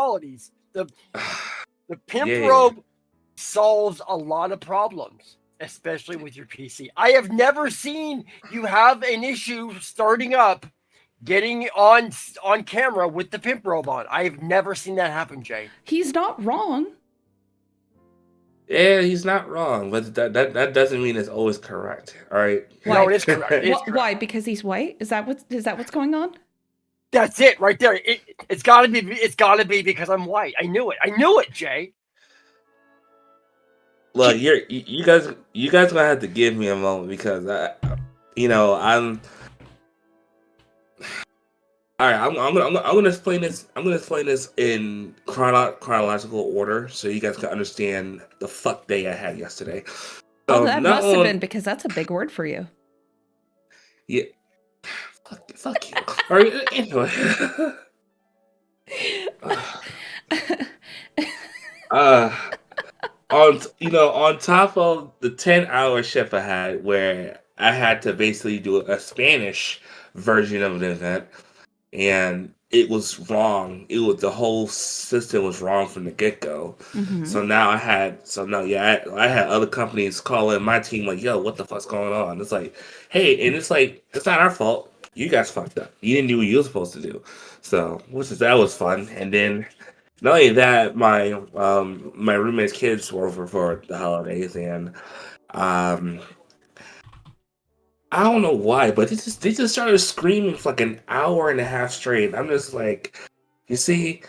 qualities. The pimp Yeah. robe solves a lot of problems, especially with your PC. I have never seen you have an issue starting up, getting on camera with the pimp robe on. I have never seen that happen, Jay. He's not wrong. Yeah, he's not wrong, but that doesn't mean it's always correct. All right. Why? No, it is correct. It is correct. Why? Because he's white? Is that what's going on? That's it right there. It's got to be. It's got to be because I'm white. I knew it. I knew it, Jay. Look, you guys gonna have to give me a moment because I'm. All right, I'm gonna explain this. I'm gonna explain this in chronological order so you guys can understand the fuck day I had yesterday. Oh, that must have been because that's a big word for you. Yeah. Fuck you. All right, anyway. On top of the 10-hour shift I had, where I had to basically do a Spanish version of an event, and it was wrong. The whole system was wrong from the get go. Mm-hmm. So now I had other companies calling my team like, "Yo, what the fuck's going on?" It's like, hey, and it's like it's not our fault. You guys fucked up. You didn't do what you were supposed to do. So that was fun. And then not only that, my roommate's kids were over for the holidays, and I don't know why, but they just started screaming for like an hour and a half straight. I'm just like, see,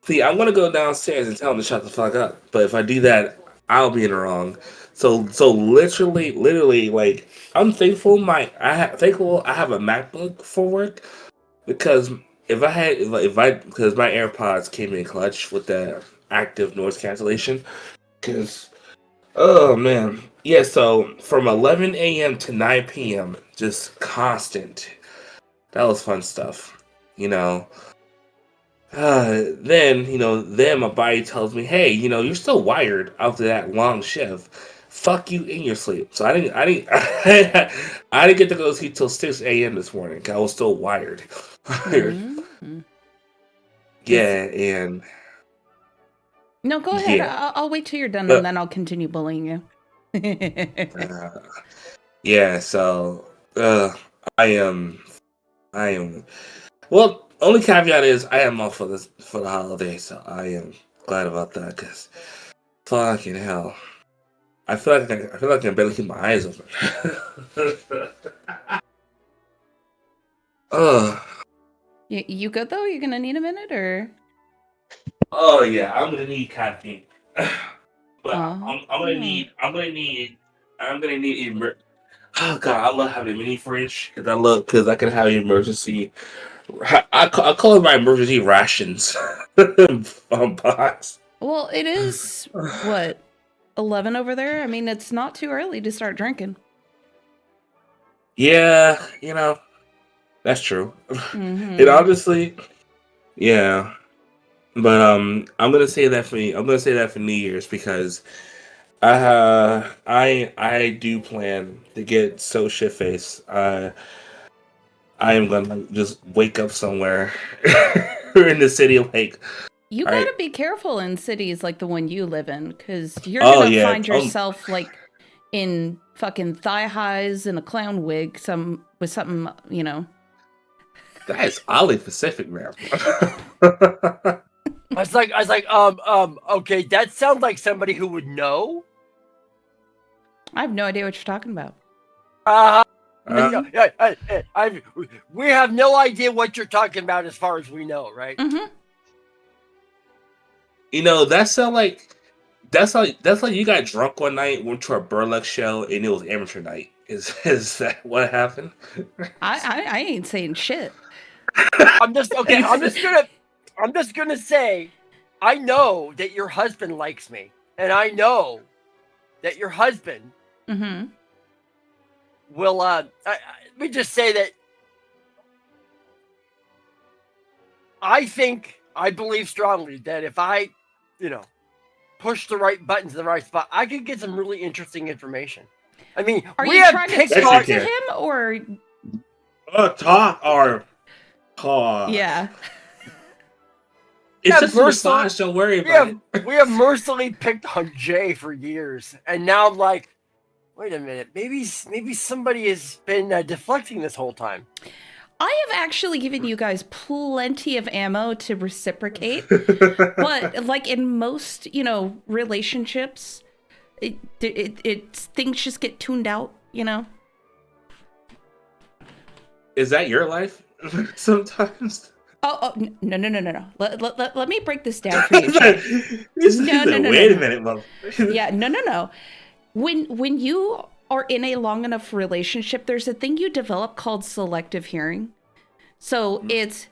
I'm gonna go downstairs and tell them to shut the fuck up. But if I do that, I'll be in the wrong. So literally, like, I'm thankful I have a MacBook for work because because my AirPods came in clutch with the active noise cancellation. Because, oh man, yeah. So from 11 a.m. to 9 p.m., just constant. That was fun stuff, Then my body tells me, hey, you're still wired after that long shift. Fuck you in your sleep. So I didn't I didn't get to go to sleep till 6 a.m. this morning. I was still wired. Mm-hmm. Yeah, and no, go ahead. Yeah. I'll wait till you're done, and then I'll continue bullying you. Yeah. So I am. Well, only caveat is I am off for the holiday, so I am glad about that. Cause fucking hell, I feel like I can barely keep my eyes open. You good though? You gonna need a minute or? Oh yeah, I'm gonna need caffeine. But Oh. I'm gonna need. Oh god, I love having a mini fridge because I can have emergency. I call it my emergency rations box. Well, it is what 11 over there. I mean, it's not too early to start drinking. Yeah, that's true. Mm-hmm. It honestly, yeah. But I'm gonna say that for New Year's because I do plan to get so shit faced. I am gonna just wake up somewhere in the city like. You gotta be careful in cities like the one you live in, because you're gonna find yourself like in fucking thigh highs and a clown wig, with something. That is oddly specific, man. I was like, okay, that sounds like somebody who would know. I have no idea what you're talking about. We have no idea what you're talking about as far as we know, right? Mm-hmm. That's like you got drunk one night, went to a burlesque show, and it was amateur night. Is that what happened? I ain't saying shit. I'm just gonna say, I know that your husband likes me, and I know that your husband will. Let me just say that I believe strongly that if I, push the right buttons in the right spot, I could get some really interesting information. I mean, are you trying to talk to him or talk or call? Yeah. It's just a massage. Don't worry about it. We have mercilessly picked on Jay for years, and now I'm like, wait a minute, maybe somebody has been deflecting this whole time. I have actually given you guys plenty of ammo to reciprocate, but like in most, relationships, things just get tuned out, Is that your life? Sometimes. Oh no. Let me break this down for you. No. Wait a minute, Mom. Yeah, no. When you are in a long enough relationship, there's a thing you develop called selective hearing. So it's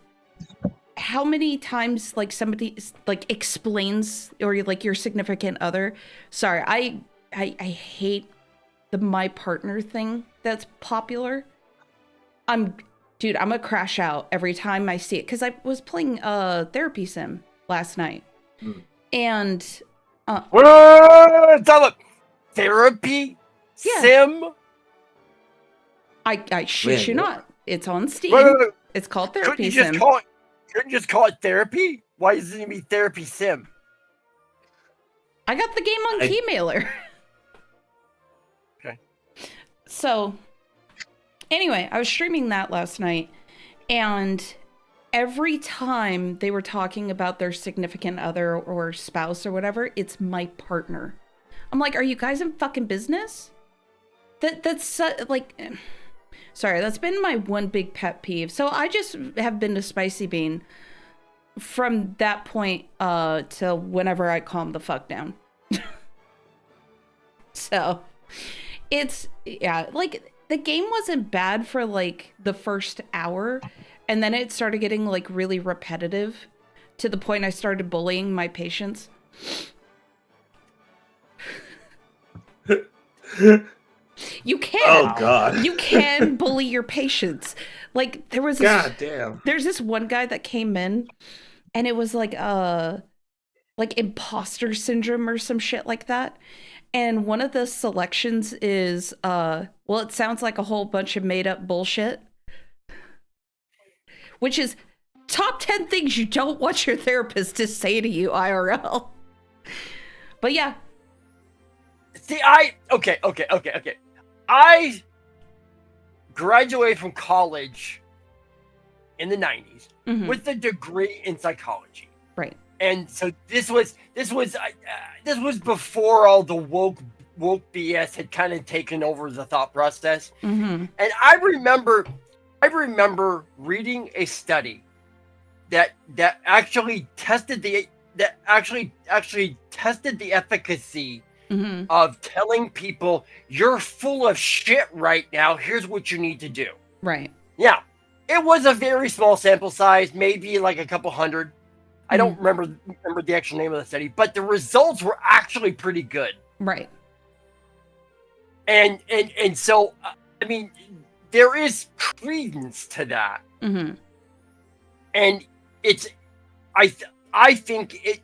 how many times like somebody like explains, or like your significant other. Sorry, I hate the my partner thing that's popular. I'm gonna crash out every time I see it, because I was playing therapy sim last night, and therapy sim. I shit you not. It's on Steam. It's called Therapy Sim. Couldn't you just call it therapy? Why does it mean Therapy Sim? I got the game on Keymailer. Okay. So, anyway, I was streaming that last night, and every time they were talking about their significant other or spouse or whatever, it's my partner. I'm like, are you guys in fucking business? That's like... Sorry, that's been my one big pet peeve. So I just have been to Spicy Bean from that point till whenever I calm the fuck down. So it's, like the game wasn't bad for like the first hour, and then it started getting like really repetitive to the point I started bullying my patients. You can. Oh God. You can bully your patients. Like there was there's this one guy that came in, and it was like imposter syndrome or some shit like that. And one of the selections is it sounds like a whole bunch of made up bullshit. Which is top 10 things you don't want your therapist to say to you IRL. But yeah. See, okay. I graduated from college in the 90s with a degree in psychology. Right. And so this was before all the woke BS had kind of taken over the thought process. And I remember reading a study that actually tested the efficacy of telling people you're full of shit right now. Here's what you need to do. Right. Yeah. It was a very small sample size, maybe like a couple hundred. I don't remember the actual name of the study, but the results were actually pretty good. Right. And so, I mean, there is credence to that. And it's, I think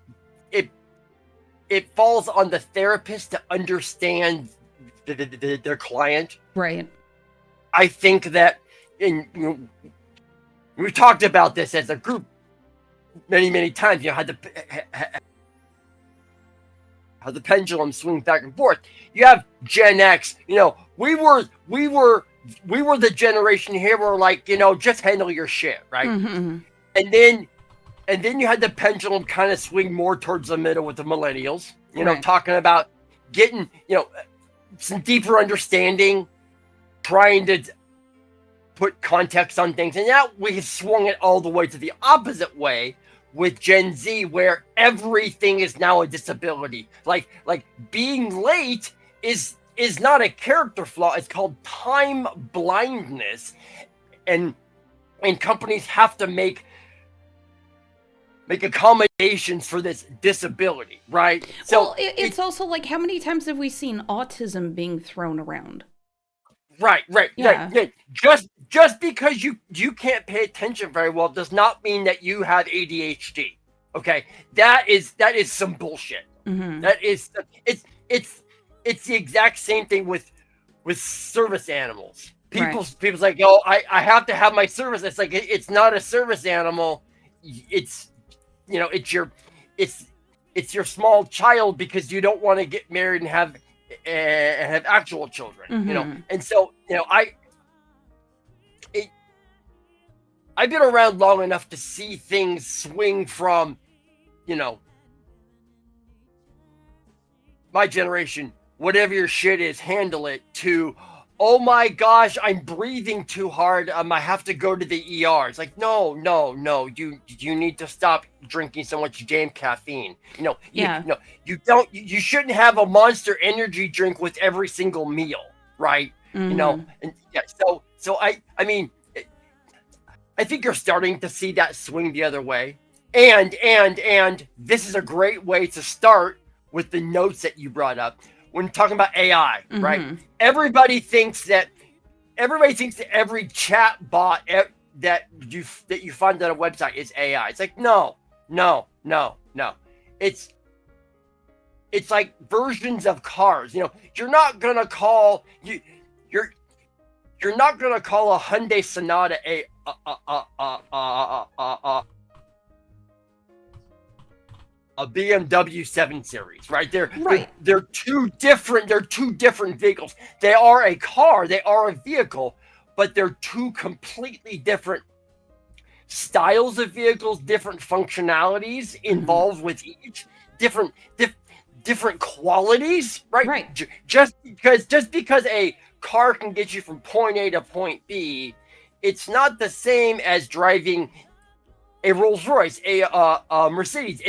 it falls on the therapist to understand their client. Right. I think that we've talked about this as a group many times. How the pendulum swings back and forth. You have Gen X. We were the generation here where like just handle your shit, right? And then you had the pendulum kind of swing more towards the middle with the millennials, talking about getting, some deeper understanding, trying to put context on things. And now we swung it all the way to the opposite way with Gen Z, where everything is now a disability. Like being late is not a character flaw. It's called time blindness. And companies have to make accommodations for this disability, right? So well, it's also like, how many times have we seen autism being thrown around? Right. Just because you can't pay attention very well does not mean that you have ADHD. Okay, that is some bullshit. That is it's the exact same thing with service animals. People's like, I have to have my service. It's like it's not a service animal. It's it's your small child because you don't want to get married and have actual children, and so I've been around long enough to see things swing from my generation, whatever your shit is, handle it, to, oh my gosh, I'm breathing too hard. I have to go to the ER. It's like, no. You need to stop drinking so much damn caffeine. You shouldn't have a Monster Energy drink with every single meal, right? And yeah, so I mean, I think you're starting to see that swing the other way. And this is a great way to start with the notes that you brought up. When talking about AI, right? Everybody thinks that every chat bot that you find on a website is AI. It's like, no. It's like versions of cars. You're not gonna call you're not gonna call a Hyundai Sonata a BMW 7 Series, right? They're two different vehicles. They are a car, they are a vehicle, but they're two completely different styles of vehicles, different functionalities involved with each, different qualities, right? Right. Just because a car can get you from point A to point B, it's not the same as driving a Rolls Royce, a Mercedes,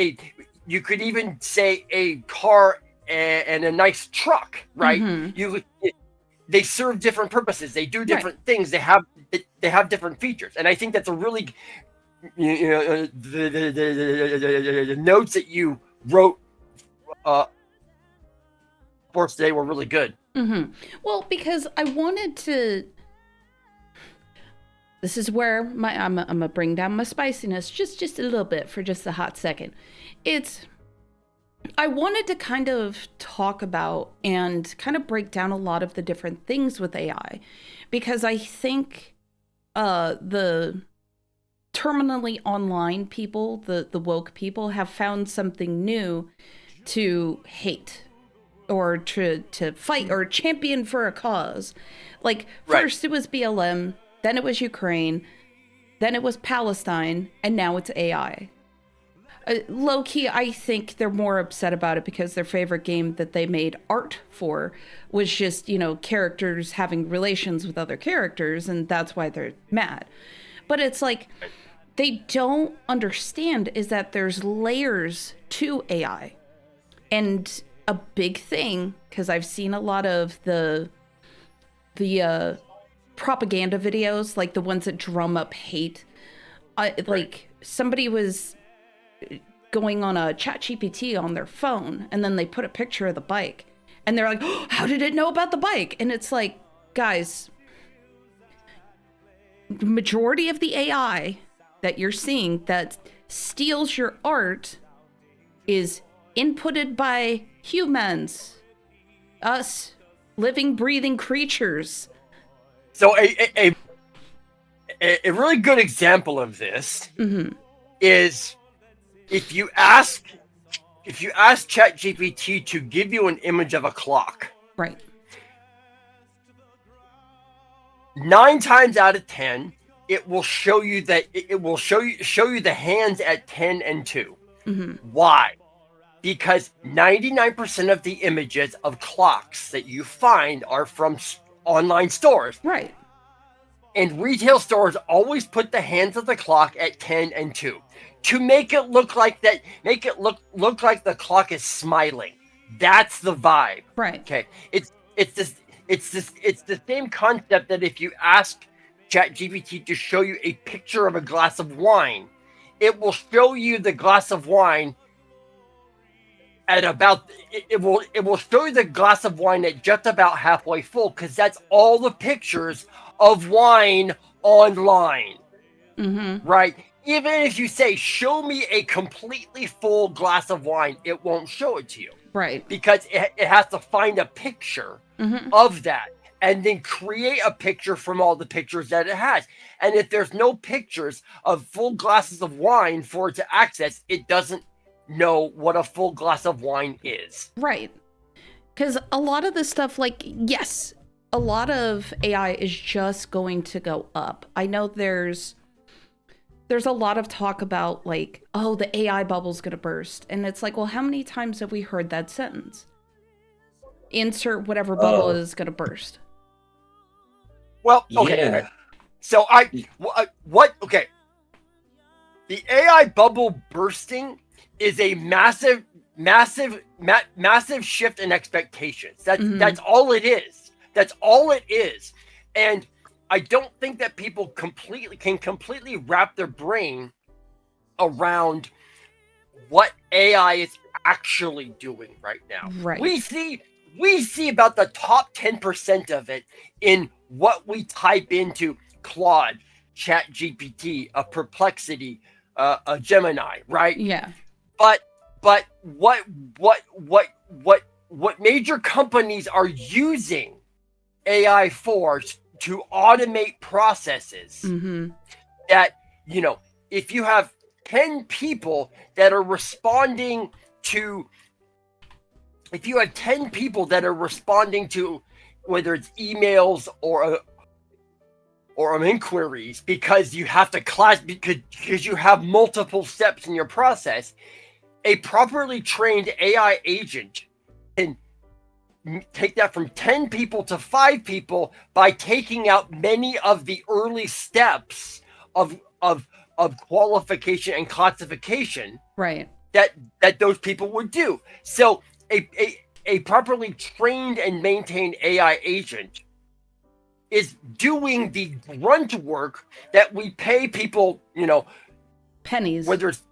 you could even say a car and a nice truck, right? They serve different purposes. They do different things. They have different features, and I think that's a really the notes that you wrote for today were really good. Well, because I wanted to. This is where I'm gonna bring down my spiciness just a little bit for just a hot second. I wanted to kind of talk about and kind of break down a lot of the different things with AI, because I think the terminally online people, the woke people, have found something new to hate or to fight or champion for a cause. Like, first it was BLM, then it was Ukraine, then it was Palestine, and now it's AI. Low-key, I think they're more upset about it because their favorite game that they made art for was just, characters having relations with other characters, and that's why they're mad. But it's like, they don't understand is that there's layers to AI. And a big thing, because I've seen a lot of the propaganda videos, like the ones that drum up hate. Like, somebody was going on a ChatGPT on their phone, and then they put a picture of the bike, and they're like, oh, how did it know about the bike? And it's like, guys, the majority of the AI that you're seeing that steals your art is inputted by humans, us, living, breathing creatures. So a really good example of this is if you ask ChatGPT to give you an image of a clock, right? 9 times out of 10, it will show you that it will show you the hands at 10 and 2. Why? Because 99% of the images of clocks that you find are from online stores. Right. And retail stores always put the hands of the clock at 10 and 2 to make it look like look like the clock is smiling. That's the vibe. Right. Okay. It's the same concept that if you ask ChatGPT to show you a picture of a glass of wine, it will show you the glass of wine at about it will show you the glass of wine at just about halfway full, because that's all the pictures of wine online. Right? Even if you say, show me a completely full glass of wine, it won't show it to you. Right. Because it has to find a picture of that. and then create a picture from all the pictures that it has. And if there's no pictures of full glasses of wine for it to access, it doesn't know what a full glass of wine is. Right. Because a lot of this stuff, like, yes, a lot of AI is just going to go up. I know there's a lot of talk about, like, oh, the AI bubble's going to burst. And it's like, well, how many times have we heard that sentence? Insert whatever bubble is going to burst. Well, okay. Yeah. So okay. The AI bubble bursting is a massive shift in expectations. That's all it is. That's all it is. And I don't think that people can completely wrap their brain around what AI is actually doing right now. Right. We see about the top 10% of it in what we type into Claude, ChatGPT, a Perplexity, a Gemini, right? Yeah. But what major companies are using AI for to automate processes that, if you have 10 people that are responding to, whether it's emails or inquiries, because you have to because you have multiple steps in your process, a properly trained AI agent can take that from 10 people to 5 people by taking out many of the early steps of qualification and classification, right, that those people would do. So a properly trained and maintained AI agent is doing the grunt work that we pay people, pennies, whether it's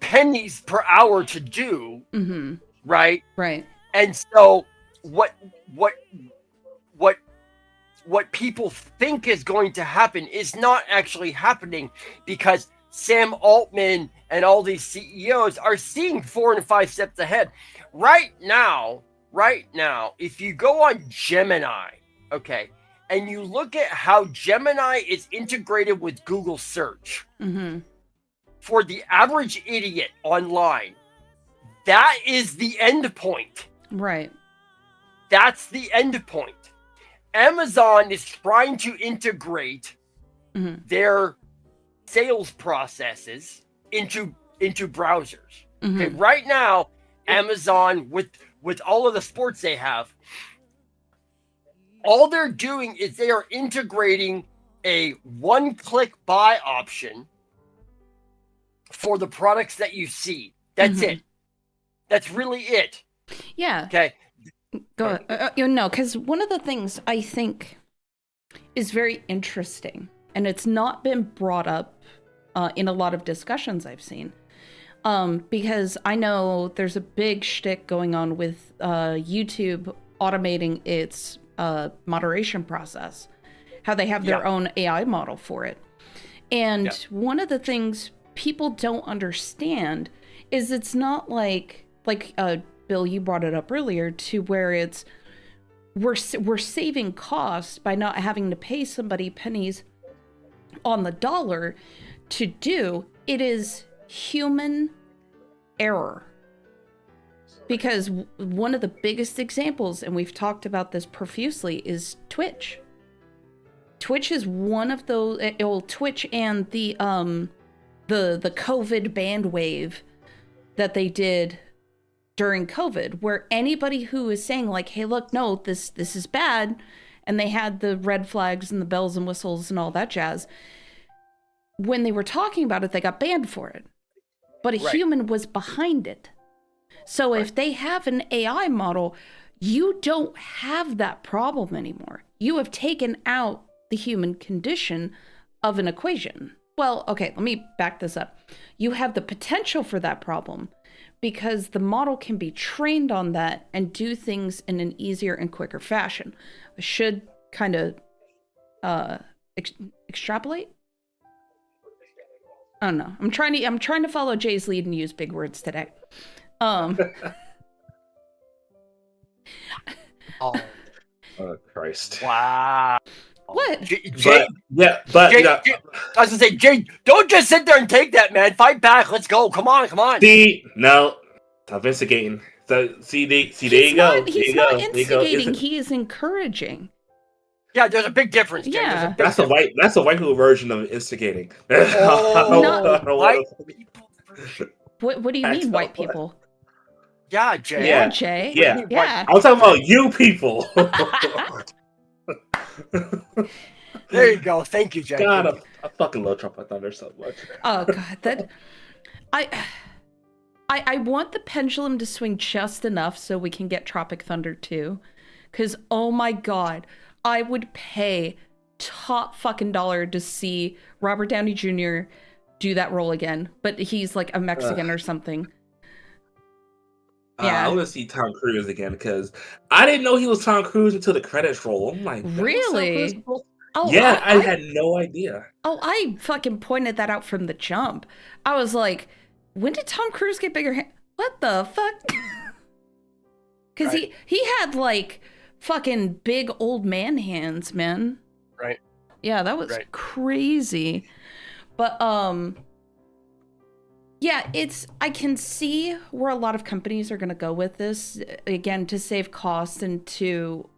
pennies per hour to do, right? And so what people think is going to happen is not actually happening, because Sam Altman and all these CEOs are seeing 4 and 5 steps ahead. Right now, if you go on Gemini, okay, and you look at how Gemini is integrated with Google search, for the average idiot online, that is the end point. Right. That's the end point. Amazon is trying to integrate their sales processes into browsers. Okay, right now, Amazon, with all of the sports they have, all they're doing is they are integrating a one-click buy option for the products that you see. That's it. That's really it. Yeah. Okay. Go ahead. Because one of the things I think is very interesting, and it's not been brought up in a lot of discussions I've seen, because I know there's a big shtick going on with YouTube automating its moderation process, how they have their own AI model for it. And one of the things people don't understand is it's not like Bill, you brought it up earlier, to where it's we're saving costs by not having to pay somebody pennies on the dollar to do. It is human error. Because one of the biggest examples, and we've talked about this profusely, is Twitch. Twitch is one of those. Twitch and the COVID band wave that they did during COVID, where anybody who is saying like, "Hey, look, no, this is bad," and they had the red flags and the bells and whistles and all that jazz, when they were talking about it, they got banned for it. But a human was behind it. So if they have an AI model, you don't have that problem anymore. You have taken out the human condition of an equation. Well, okay, let me back this up. You have the potential for that problem because the model can be trained on that and do things in an easier and quicker fashion. I should kind of extrapolate. I don't know. I'm trying to follow Jay's lead and use big words today. Oh Christ! Wow. What? Jay, But Jay, you know, Jay, I was gonna say, Jay, don't just sit there and take that, man. Fight back. Let's go. Come on. no, stop instigating. So there He's you go, not instigating, he is encouraging. Yeah, there's a big difference, Jay. Yeah. That's a white people version of instigating. Oh, I don't white wanna- people. What do you I mean, don't white wanna- people? Yeah, Jay. Yeah, Jay. What do you Yeah. mean, Yeah. I'm talking about you people. There you go. Thank you, Jay. God, Thank you. I fucking love Tropic Thunder so much. Oh god, that I want the pendulum to swing just enough so we can get Tropic Thunder 2. Cause oh my god, I would pay top fucking dollar to see Robert Downey Jr. do that role again. But he's like a Mexican or something. Yeah. I want to see Tom Cruise again because I didn't know he was Tom Cruise until the credits roll. I'm like, that was Tom Really? Cruise? Oh, Yeah, I had no idea. Oh, I fucking pointed that out from the jump. I was like, when did Tom Cruise get bigger hands? What the fuck? Because Right. he had like fucking big old man hands, man. Right. Yeah, that was Right. crazy. But yeah, I can see where a lot of companies are going to go with this, again, to save costs and to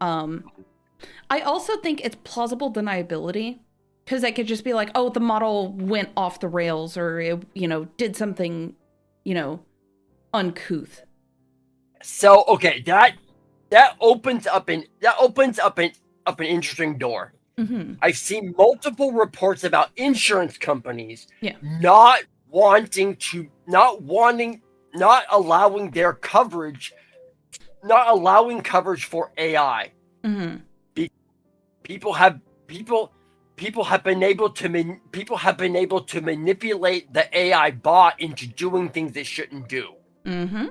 I also think it's plausible deniability, because they could just be like, oh, the model went off the rails, or it, did something, uncouth. So okay, that opens up an interesting door. Mm-hmm. I've seen multiple reports about insurance companies Yeah. not allowing coverage for AI. Mm-hmm. People have been able to manipulate the AI bot into doing things they shouldn't do. Mm-hmm.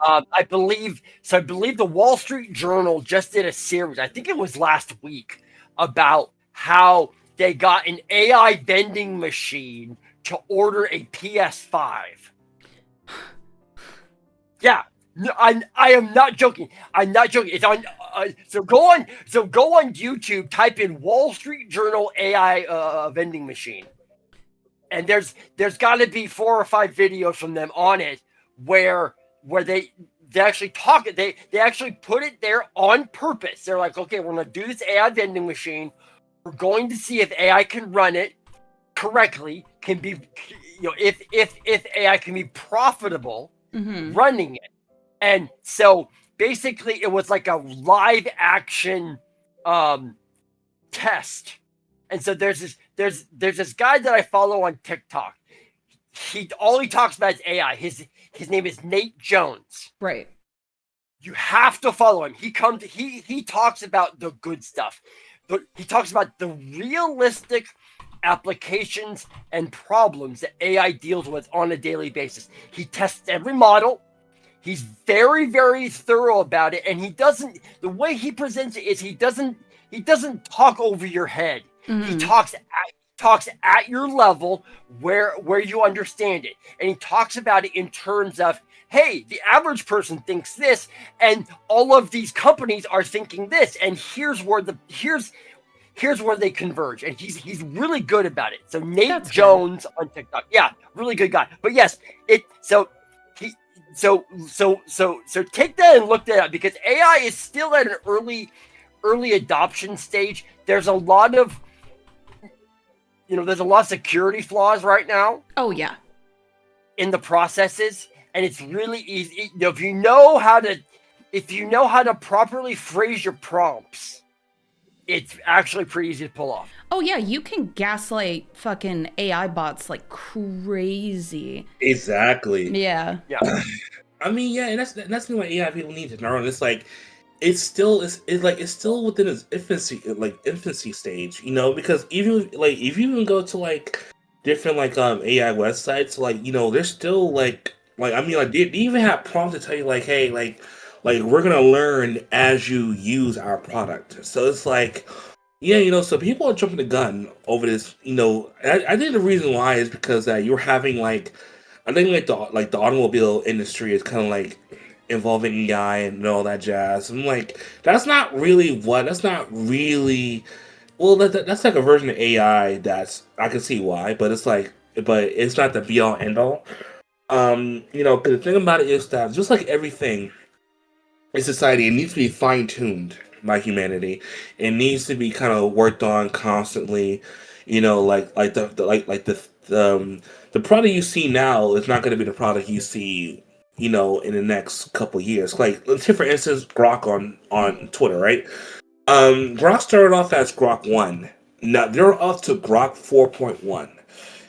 I believe the Wall Street Journal just did a series, I think it was last week, about how they got an AI vending machine to order a PS5. Yeah, no, I am not joking. I'm not joking. It's on. So go on YouTube. Type in Wall Street Journal AI vending machine, and there's got to be 4 or 5 videos from them on it where they actually talk. They actually put it there on purpose. They're like, okay, we're gonna do this AI vending machine. We're going to see if AI can run it correctly. Can be, if AI can be profitable Mm-hmm. running it. And so basically it was like a live action test. And so there's this guy that I follow on TikTok. All he talks about is AI. His name is Nate Jones. Right. You have to follow him. He talks about the good stuff. But he talks about the realistic applications and problems that AI deals with on a daily basis. He tests every model. He's very, very thorough about it, and the way he presents it is he doesn't talk over your head. Mm-hmm. He talks at your level where you understand it, and he talks about it in terms of, hey, the average person thinks this, and all of these companies are thinking this, and here's where they converge, and he's really good about it. So Nate Jones on TikTok, yeah, really good guy. But yes, so take that and look that up, because AI is still at an early adoption stage. There's a lot of security flaws right now. Oh yeah. In the processes, and it's really easy if you know how to properly phrase your prompts. It's actually pretty easy to pull off. Oh yeah, you can gaslight fucking AI bots like crazy. Exactly. Yeah. Yeah. I mean, yeah, and that's what AI people need to learn. It's like it's still within its infancy stage, because even if you even go to different AI websites, there's still they even have prompts to tell you hey, we're gonna learn as you use our product. So it's so people are jumping the gun over this. I think the reason why is because you're having I think the automobile industry is kind of involving AI and all that jazz. I'm like, that's not really well, that's like a version of AI that's I can see why, but it's not the be all end all. 'Cause the thing about it is that just like everything in society, it needs to be fine tuned by humanity. It needs to be kind of worked on constantly. The product you see now is not going to be the product you see, in the next couple years. Like, let's take for instance Grok on Twitter, right? Grok started off as Grok 1. Now they're up to Grok 4.1.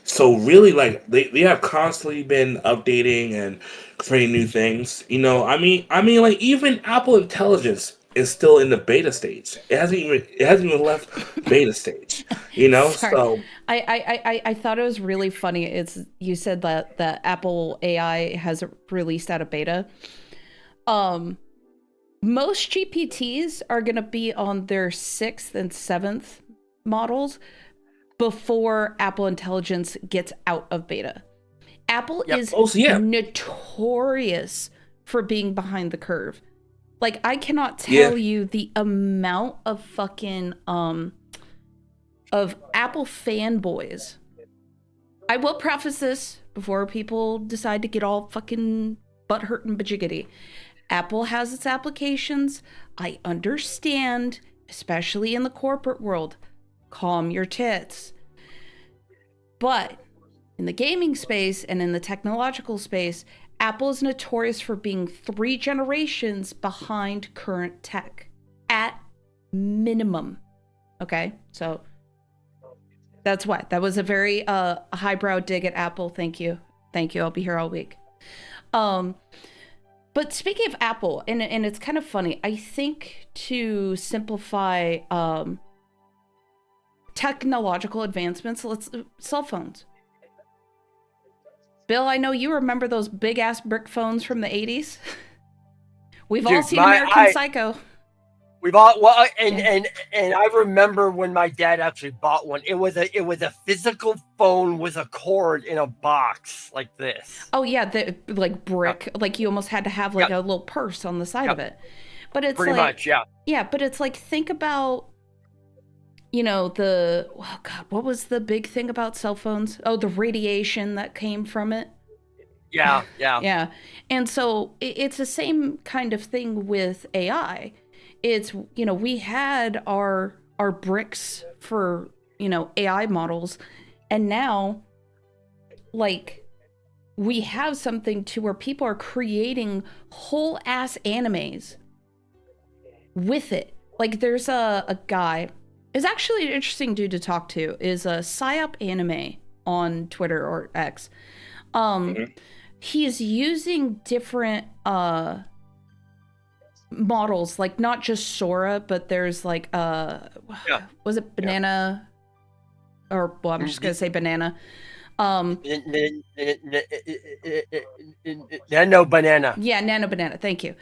So really, like they have constantly been updating and creating new things. Like even Apple Intelligence is still in the beta stage. It hasn't even left beta stage. Sorry. So I thought it was really funny. You said that the Apple AI has released out of beta. Most GPTs are going to be on their 6th and 7th models before Apple Intelligence gets out of beta. Apple is notorious for being behind the curve. Like, I cannot tell you the amount of fucking of Apple fanboys. I will preface this before people decide to get all fucking butthurt and bajiggity. Apple has its applications. I understand, especially in the corporate world. Calm your tits. But in the gaming space and in the technological space, Apple is notorious for being 3 generations behind current tech at minimum. Okay, so that's why. That was a very highbrow dig at Apple. Thank you. I'll be here all week. But speaking of Apple, and it's kind of funny, I think to simplify technological advancements, cell phones. Bill, I know you remember those big ass brick phones from the 80s. We've all seen American Psycho. We've all and I remember when my dad actually bought one. It was a physical phone with a cord in a box like this. Oh yeah, the like brick, like you almost had to have like a little purse on the side of it. But it's pretty much, yeah. Yeah, but it's like, think about, what was the big thing about cell phones? Oh, the radiation that came from it. Yeah. Yeah. And so it's the same kind of thing with AI. It's, we had our bricks for, AI models, and now, like, we have something to where people are creating whole ass animes with it. Like, there's a guy, is actually an interesting dude to talk to, is a PsyOp Anime on Twitter or X. He's using different models, like not just Sora, but there's like was it banana? Or well, I'm just gonna say banana. Nano banana. Yeah, nano banana. Thank you.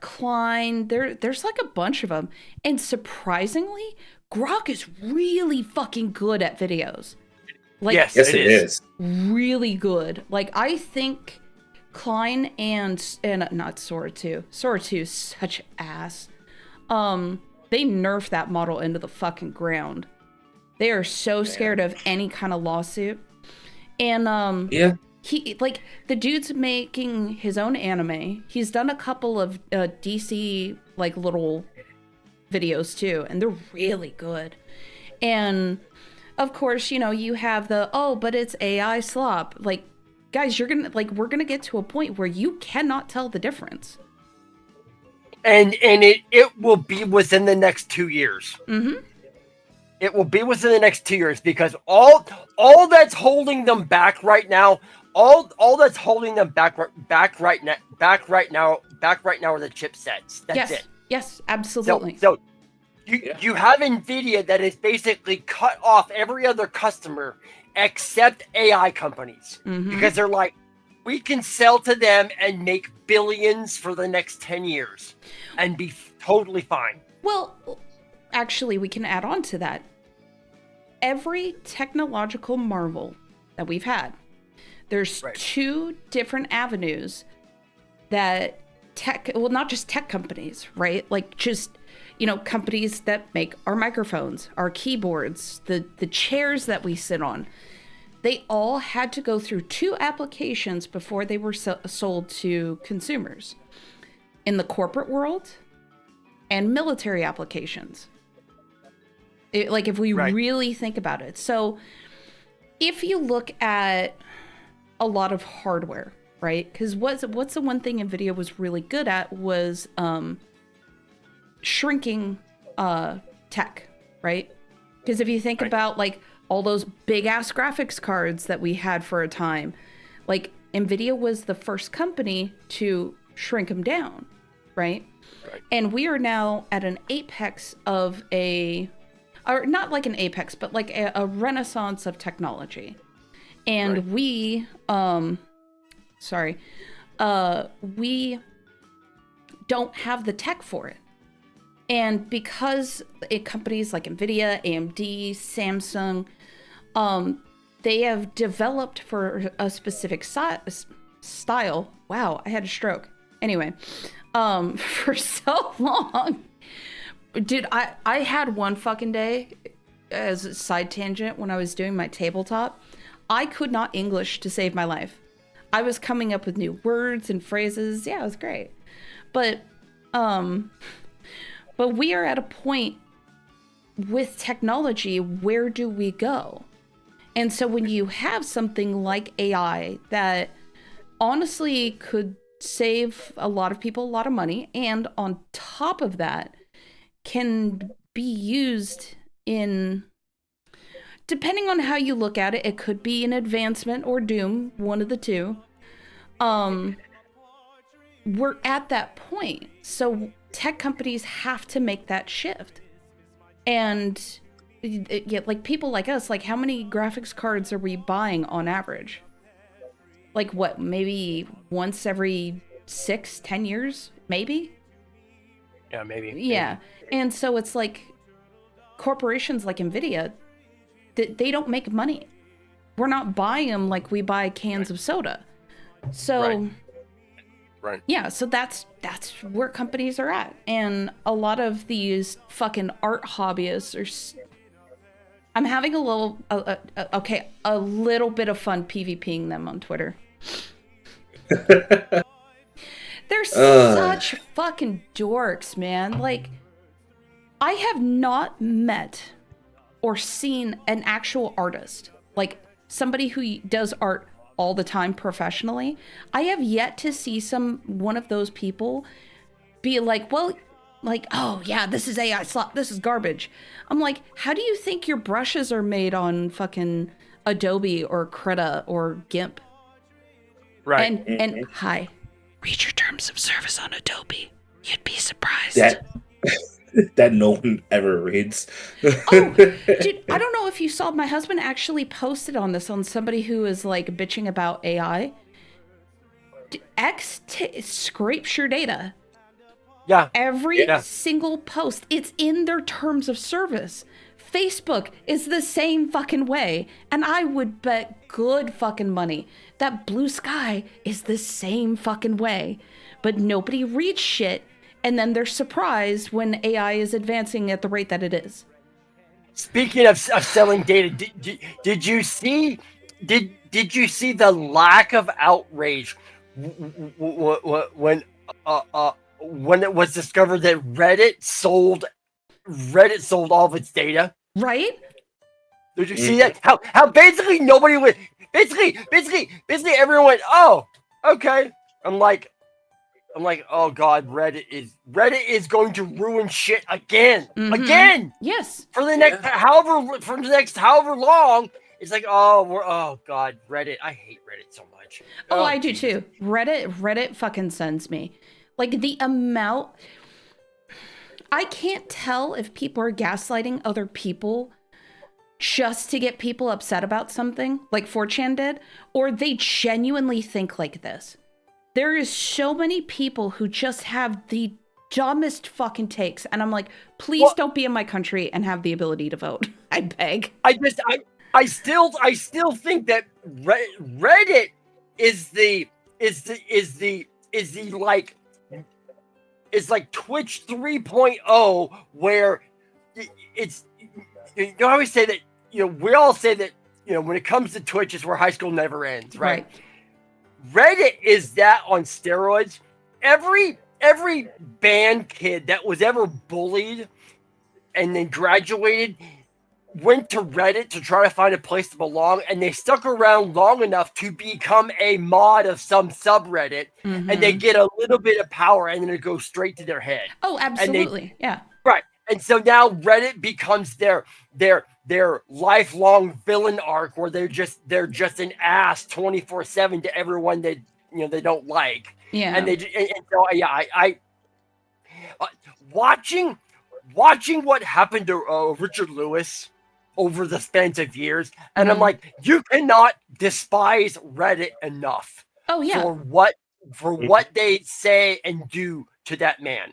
Klein. There's like a bunch of them, and surprisingly, Grok is really fucking good at videos. Like, yes, it is really good. Like, I think Klein and not Sora 2. Sora 2 is such ass. They nerfed that model into the fucking ground. They are so scared of any kind of lawsuit. And he, like, the dude's making his own anime. He's done a couple of DC like little videos too, and they're really good. And of course, you have but it's AI slop. Like, guys, we're gonna get to a point where you cannot tell the difference. And it will be within the next 2 years. Mm-hmm. It will be within the next 2 years, because all that's holding them back right now, all that's holding them back right now are the chipsets. That's it. Yes, absolutely. So you have NVIDIA that has basically cut off every other customer except AI companies, because they're like, we can sell to them and make billions for the next 10 years and be totally fine. Well, actually, we can add on to that. Every technological marvel that we've had, there's 2 different avenues that tech, well, not just tech companies, right? Like just, companies that make our microphones, our keyboards, the chairs that we sit on. They all had to go through 2 applications before they were sold to consumers. In the corporate world and military applications. If we really think about it. So if you look at a lot of hardware, right? Because what's the one thing NVIDIA was really good at was shrinking tech, right? Because if you think about like all those big ass graphics cards that we had for a time, like NVIDIA was the first company to shrink them down, right? And we are now at an apex of or not like an apex, but like a renaissance of technology. And we don't have the tech for it. And because companies like NVIDIA, AMD, Samsung, they have developed for a specific style. Wow, I had a stroke. Anyway, for so long. Dude, I had one fucking day, as a side tangent, when I was doing my tabletop, I could not English to save my life. I was coming up with new words and phrases. Yeah, it was great. But we are at a point with technology, where do we go? And so when you have something like AI that honestly could save a lot of people a lot of money, and on top of that, can be used in, depending on how you look at it, it could be an advancement or doom, one of the two. We're at that point. So tech companies have to make that shift. And like people like us, like how many graphics cards are we buying on average? Like what, maybe once every 6-10 years, maybe? Yeah, maybe. Yeah. And so it's like corporations like NVIDIA, they don't make money. We're not buying them like we buy cans of soda. So, yeah, so that's where companies are at. And a lot of these fucking art hobbyists are... I'm having a little bit of fun PvPing them on Twitter. They're such fucking dorks, man. Like, I have not met or seen an actual artist, like somebody who does art all the time professionally. I have yet to see one of those people be like, well, like, oh yeah, this is AI slop, this is garbage. I'm like, how do you think your brushes are made on fucking Adobe or Krita or GIMP? Right. And hi, read your terms of service on Adobe. You'd be surprised. That no one ever reads. Oh, dude, I don't know if you saw, my husband actually posted on this on somebody who is like bitching about AI. Scrapes your data. Yeah. Every single post, it's in their terms of service. Facebook is the same fucking way. And I would bet good fucking money that Blue Sky is the same fucking way. But nobody reads shit. And then they're surprised when AI is advancing at the rate that it is. Speaking of selling data, did you see the lack of outrage when it was discovered that Reddit sold all of its data? Right? Did you see that? How basically nobody would basically everyone went, oh, okay. I'm like, oh god, Reddit is going to ruin shit again. Mm-hmm. Again. Yes. For the next however long. It's like, oh god, Reddit. I hate Reddit so much. Oh, I do too. Reddit fucking sends me. Like the amount, I can't tell if people are gaslighting other people just to get people upset about something, like 4chan did, or they genuinely think like this. There is so many people who just have the dumbest fucking takes, and I'm like, please don't be in my country and have the ability to vote. I beg. I still think that Reddit is the like is like Twitch 3.0, where it's, you know how we say that, we all say that, when it comes to Twitch, is where high school never ends, right? Reddit is that on steroids. Every band kid that was ever bullied and then graduated went to Reddit to try to find a place to belong, and they stuck around long enough to become a mod of some subreddit, and they get a little bit of power, and then it goes straight to their head. Oh, absolutely. Yeah. Right. And so now Reddit becomes their lifelong villain arc, where they're just an ass 24/7 to everyone they don't like. Yeah. And so I watching what happened to Richard Lewis over the span of years, and I'm like, you cannot despise Reddit enough. Oh yeah. For what they say and do to that man.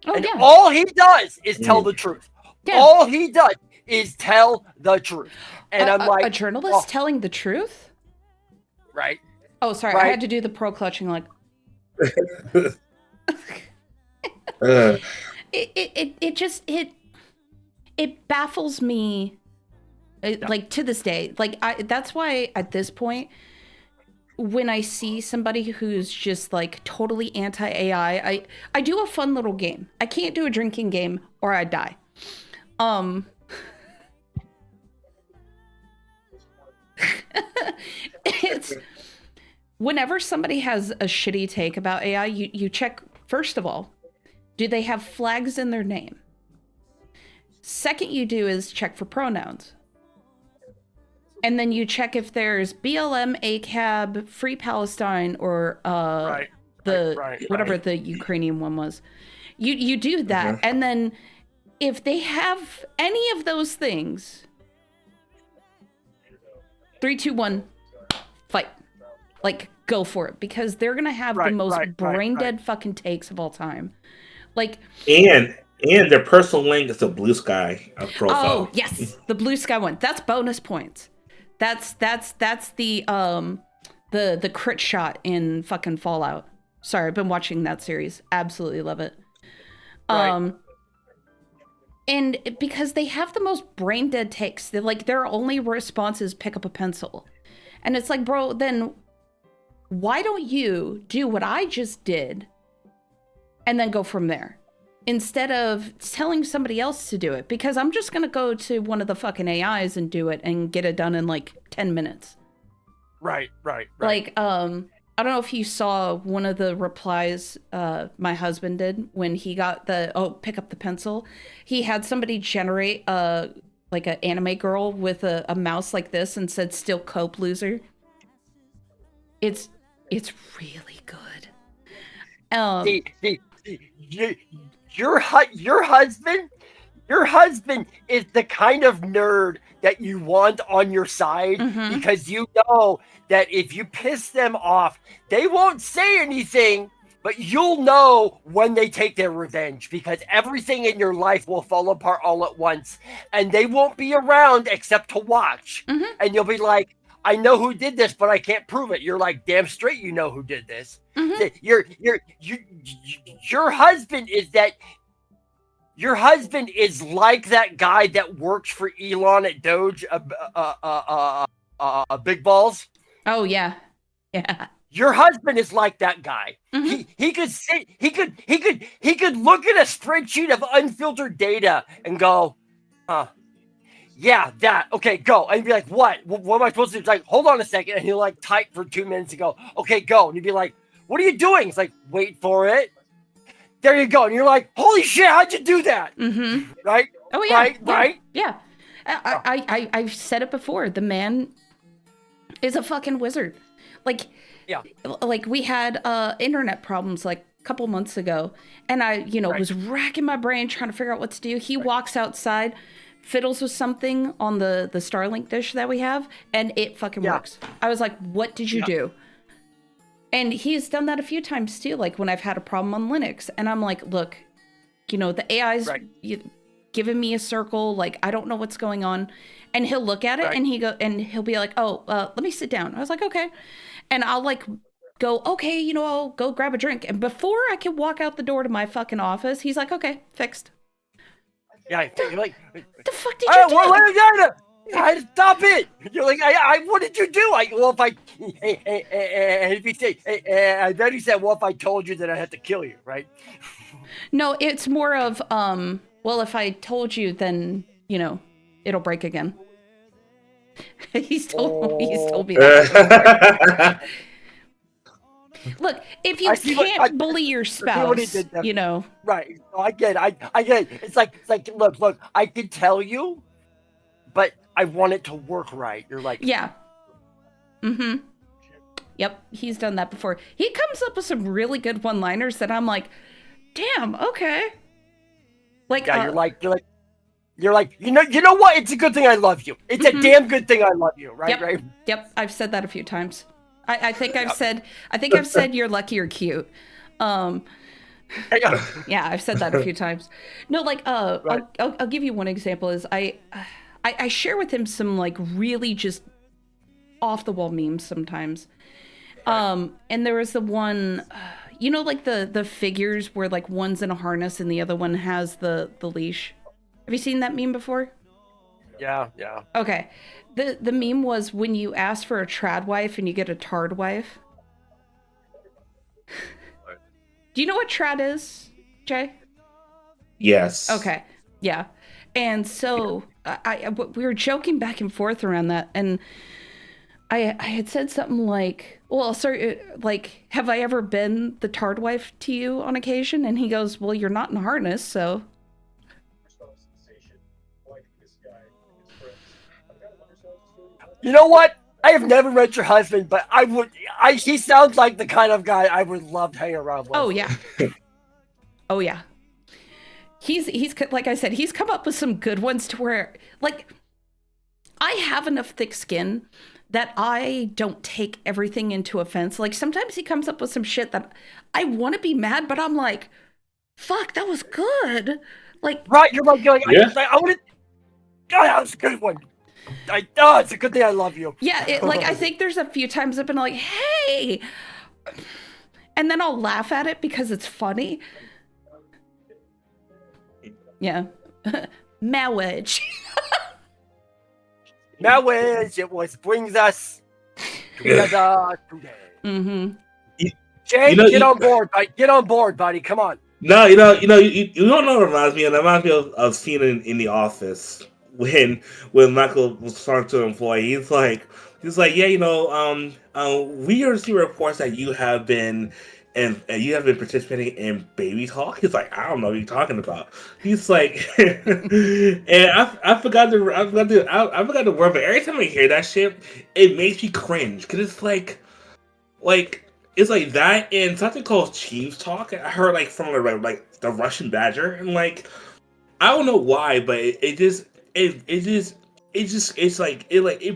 Oh, and yeah. all he does is tell the truth. Yeah. All he does is tell the truth. And I'm like, a journalist telling the truth? Right. Oh, sorry. Right? I had to do the pro clutching like. It baffles me, like, to this day. Like, that's why at this point, when I see somebody who's just like totally anti-AI, I do a fun little game. I can't do a drinking game or I die. It's whenever somebody has a shitty take about AI, you check, first of all, do they have flags in their name? Second you do is check for pronouns. And then you check if there's BLM, ACAB, Free Palestine, or whatever the Ukrainian one was. You do that, and then if they have any of those things, 3, 2, 1, fight. Like, go for it, because they're gonna have the most brain dead fucking takes of all time. Like, and their personal link is a Blue Sky profile. Oh yes, the Blue Sky one. That's bonus points. That's the crit shot in fucking Fallout. Sorry, I've been watching that series. Absolutely love it. And because they have the most brain dead takes, they're like, their only response is pick up a pencil. And it's like, bro, then why don't you do what I just did and then go from there? Instead of telling somebody else to do it, because I'm just going to go to one of the fucking AIs and do it and get it done in like 10 minutes. Right. Like, I don't know if you saw one of the replies my husband did when he got pick up the pencil. He had somebody generate like an anime girl with a mouse like this and said, still cope, loser. It's really good. Your husband is the kind of nerd that you want on your side, because you know that if you piss them off, they won't say anything, but you'll know when they take their revenge, because everything in your life will fall apart all at once, and they won't be around except to watch. And you'll be like, I know who did this, but I can't prove it. You're like, damn straight you know who did this. Your husband is that. Your husband is like that guy that works for Elon at Doge, Big Balls. Oh yeah. Your husband is like that guy. He could look at a spreadsheet of unfiltered data and go, yeah, that. Okay, go. And you'd be like, what? What am I supposed to do? It's like, hold on a second. And he'll like type for 2 minutes and go, okay, go. And you'd be like, what are you doing? It's like, wait for it. There you go. And you're like, holy shit, how'd you do that? Right? Oh, yeah. Right? Yeah. I've said it before. The man is a fucking wizard. Like, like we had internet problems like a couple months ago. And I, was racking my brain trying to figure out what to do. He walks outside, fiddles with something on the Starlink dish that we have, and it fucking works. I was like, what did you do? And he's done that a few times too, like when I've had a problem on Linux. And I'm like, look, the AI's giving me a circle, like I don't know what's going on. And he'll look at it and he'll be like, let me sit down. I was like, okay. And I'll like go, okay, I'll go grab a drink. And before I can walk out the door to my fucking office, he's like, okay, fixed. Yeah, you're like, The fuck did you do? what are you doing? Stop it! You're like, what did you do? And if he say, and then he said, well, if I told you that I had to kill you, right? No, it's more of, well, if I told you, then, it'll break again. he's told me that before. Look, if you can't bully your spouse, Right. So I get it. It's like, look, I can tell you, but I want it to work right. You're like, yeah. Mm-hmm. Yep, he's done that before. He comes up with some really good one-liners that I'm like, damn, okay. Like, yeah, you're like, you know what? It's a good thing I love you. It's a damn good thing I love you, right? Yep. Right. Yep. I've said that a few times. I think I've said you're lucky or cute. Yeah, I've said that a few times. No, like, right. I'll give you one example. Is I share with him some like really just off the wall memes sometimes. And there was the one, like the figures where like one's in a harness and the other one has the leash. Have you seen that meme before? Yeah. Okay. The meme was when you ask for a trad wife and you get a tard wife. Do you know what trad is, Jay? Yes. Okay. Yeah. And so we were joking back and forth around that, and I had said something like, well, sorry, like, have I ever been the tard wife to you on occasion? And he goes, well, you're not in a harness, so. You know what? I have never met your husband, but he sounds like the kind of guy I would love to hang around with. Oh, yeah. Oh, yeah. He's like I said, he's come up with some good ones to where, like, I have enough thick skin that I don't take everything into offense. Like, sometimes he comes up with some shit that I want to be mad, but I'm like, fuck, that was good. Like, right, you're like, yeah. I want to, God, that was a good one. It's a good thing I love you. Yeah, I think there's a few times I've been like, hey, and then I'll laugh at it because it's funny. Yeah. Marriage. Marriage, it was brings us together today. Mm-hmm. Jay, get on board, buddy. Get on board, buddy. Come on. No, you don't know what it reminds me of? It reminds me of scene in The Office. When Michael was talking to an employee, he's like, yeah, we see reports that you have been participating in baby talk. He's like, I don't know what you're talking about. He's like, and I forgot the word, but every time I hear that shit, it makes me cringe because it's like it's like that and something called Chiefs talk. I heard like from like the Russian Badger, and like I don't know why, but it